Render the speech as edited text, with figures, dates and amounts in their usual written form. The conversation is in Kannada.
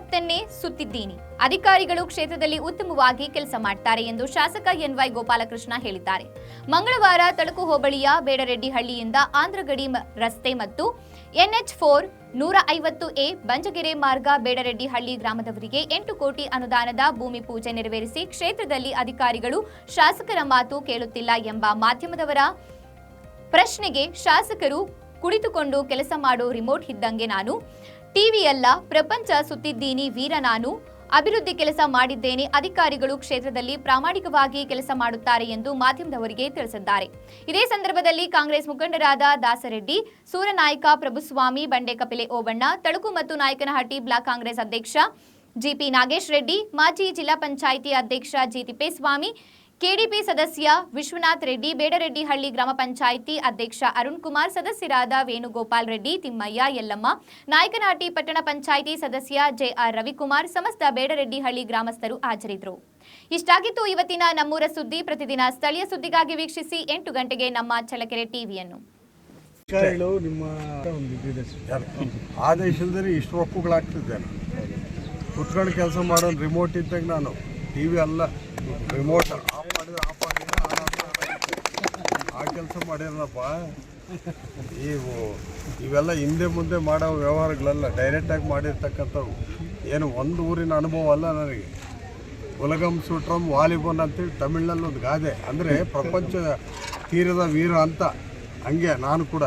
ಜಗತ್ತನ್ನೇ ಸುತ್ತಿದ್ದೀನಿ. ಅಧಿಕಾರಿಗಳು ಕ್ಷೇತ್ರದಲ್ಲಿ ಉತ್ತಮವಾಗಿ ಕೆಲಸ ಮಾಡ್ತಾರೆ ಎಂದು ಶಾಸಕ ಎನ್ವೈ ಗೋಪಾಲಕೃಷ್ಣ ಹೇಳಿದ್ದಾರೆ. ಮಂಗಳವಾರ ತಳಕು ಹೋಬಳಿಯ ಬೇಡರೆಡ್ಡಿಹಳ್ಳಿಯಿಂದ ಆಂಧ್ರಗಡಿ ರಸ್ತೆ ಮತ್ತು NH4 150A ಬಂಜಗೆರೆ ಮಾರ್ಗ ಬೇಡರೆಡ್ಡಿಹಳ್ಳಿ ಗ್ರಾಮದವರಿಗೆ 8 ಕೋಟಿ ಅನುದಾನದ ಭೂಮಿ ಪೂಜೆ ನೆರವೇರಿಸಿ ಕ್ಷೇತ್ರದಲ್ಲಿ ಅಧಿಕಾರಿಗಳು ಶಾಸಕರ ಮಾತು ಕೇಳುತ್ತಿಲ್ಲ ಎಂಬ ಮಾಧ್ಯಮದವರ ಪ್ರಶ್ನೆಗೆ ಶಾಸಕರು ಕುಳಿತುಕೊಂಡು ಕೆಲಸ ಮಾಡೋ ರಿಮೋಟ್ ಇದ್ದಂಗೆ ನಾನು ಟಿವಿಯಲ್ಲ ಪ್ರಪಂಚ ಸುತ್ತಿದ್ದೀನಿ ವೀರ ನಾನು ಅಭಿವೃದ್ಧಿ ಕೆಲಸ ಮಾಡಿದ್ದೇನೆ ಅಧಿಕಾರಿಗಳು ಕ್ಷೇತ್ರದಲ್ಲಿ ಪ್ರಾಮಾಣಿಕವಾಗಿ ಕೆಲಸ ಮಾಡುತ್ತಾರೆ ಎಂದು ಮಾಧ್ಯಮದವರಿಗೆ ತಿಳಿಸಿದ್ದಾರೆ. ಇದೇ ಸಂದರ್ಭದಲ್ಲಿ ಕಾಂಗ್ರೆಸ್ ಮುಖಂಡರಾದ ದಾಸರೆಡ್ಡಿ, ಸೂರನಾಯ್ಕ, ಪ್ರಭುಸ್ವಾಮಿ, ಬಂಡೆ ಕಪಿಲೆ ಓಬಣ್ಣ, ತಳಕು ಮತ್ತು ನಾಯಕನಹಟ್ಟಿ ಬ್ಲಾಕ್ ಕಾಂಗ್ರೆಸ್ ಅಧ್ಯಕ್ಷ ಜಿಪಿ ನಾಗೇಶ್ ರೆಡ್ಡಿ, ಮಾಜಿ ಜಿಲ್ಲಾ ಪಂಚಾಯಿತಿ ಅಧ್ಯಕ್ಷ ಜಿ ತಿಪ್ಪೇಸ್ವಾಮಿ, ಕೆಡಿಪಿ ಸದಸ್ಯ ವಿಶ್ವನಾಥ್ ರೆಡ್ಡಿ, ಬೇಡರೆಡ್ಡಿಹಳ್ಳಿ ಗ್ರಾಮ ಪಂಚಾಯಿತಿ ಅಧ್ಯಕ್ಷ ಅರುಣ್ ಕುಮಾರ್, ಸದಸ್ಯರಾದ ವೇಣುಗೋಪಾಲ್ ರೆಡ್ಡಿ, ತಿಮ್ಮಯ್ಯ, ಯಲ್ಲಮ್ಮ, ನಾಯಕನಹಟ್ಟಿ ಪಟ್ಟಣ ಪಂಚಾಯಿತಿ ಸದಸ್ಯ ಜೆಆರ್ ರವಿಕುಮಾರ್, ಸಮಸ್ತ ಬೇಡರೆಡ್ಡಿಹಳ್ಳಿ ಗ್ರಾಮಸ್ಥರು ಹಾಜರಿದ್ದರು. ಇಷ್ಟಾಗಿತ್ತು ಇವತ್ತಿನ ನಮ್ಮೂರ ಸುದ್ದಿ. ಪ್ರತಿದಿನ ಸ್ಥಳೀಯ ಸುದ್ದಿಗಾಗಿ ವೀಕ್ಷಿಸಿ 8 ಗಂಟೆಗೆ ನಮ್ಮ ಚಳ್ಳಕೆರೆ ಟಿವಿಯನ್ನು. ಆದೇಶದಲ್ಲಿ ಇಷ್ಟು ಒಕ್ಕುಗಳಾಗ್ತಿದ್ದೇನೆ ಕುತ್ಕೊಂಡು ಕೆಲಸ ಮಾಡೋ ರಿಮೋಟ್ ಇದ್ದಾಗ ನಾನು ಟಿವಿ ಅಲ್ಲ ರಿಮೋಟ್ ಆಫ್ ಮಾಡಿದ್ರೆ ಆ ಕೆಲಸ ಮಾಡಿರಪ್ಪ. ಇವೆಲ್ಲ ಹಿಂದೆ ಮುಂದೆ ಮಾಡೋ ವ್ಯವಹಾರಗಳೆಲ್ಲ ಡೈರೆಕ್ಟಾಗಿ ಮಾಡಿರ್ತಕ್ಕಂಥವು. ಏನು ಒಂದು ಊರಿನ ಅನುಭವ ಅಲ್ಲ ನನಗೆ. ಉಲಗಂ ಸುಟ್ರಮ್ ವಾಲಿಬಾಲ್ ಅಂತೇಳಿ ತಮಿಳ್ನಲ್ಲಿ ಒಂದು ಗಾದೆ, ಅಂದರೆ ಪ್ರಪಂಚ ತೀರದ ವೀರ ಅಂತ. ಹಂಗೆ ನಾನು ಕೂಡ